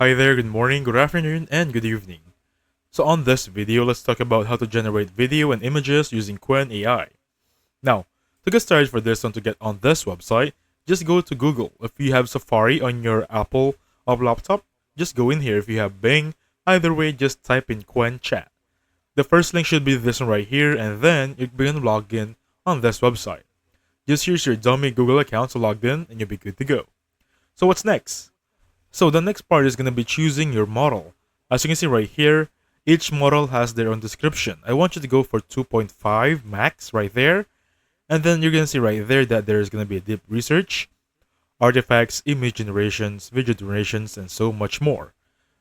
Hi there, good morning, good afternoon, and good evening. So on this video, let's talk about how to generate video and images using Qwen AI. Now, to get started for this one to get on this website, just go to Google. If you have Safari on your Apple or laptop, just go in here. If you have Bing, either way, just type in Qwen chat. The first link should be this one right here, and then you begin log in on this website. Just use your dummy Google account to log in, and you'll be good to go. So what's next? So the next part is going to be choosing your model. As you can see right here, each model has their own description. I want you to go for 2.5 max right there. And then you're going to see right there that there's going to be a deep research, artifacts, image generations, video generations, and so much more.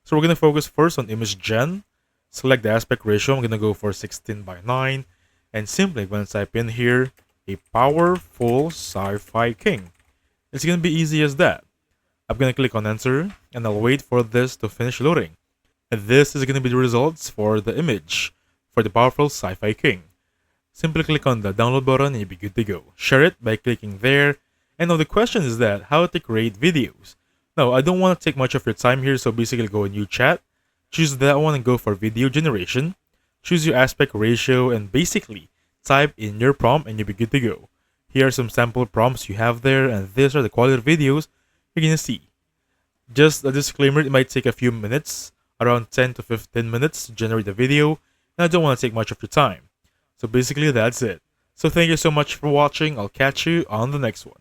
So we're going to focus first on image gen. Select the aspect ratio. I'm going to go for 16:9. And simply going to type in here, a powerful sci-fi king. It's going to be easy as that. I'm going to click on enter and I'll wait for this to finish loading. And this is going to be the results for the image for the powerful sci-fi king. Simply click on the download button and you'll be good to go. Share it by clicking there. And now the question is that how to create videos. Now I don't want to take much of your time here, so basically go in new chat, choose that one and go for video generation. Choose your aspect ratio and basically type in your prompt and you'll be good to go. Here are some sample prompts you have there, and these are the quality of videos you're gonna see. Just a disclaimer, it might take a few minutes, around 10 to 15 minutes to generate the video, and I don't want to take much of your time. So basically that's it. So thank you so much for watching. I'll catch you on the next one.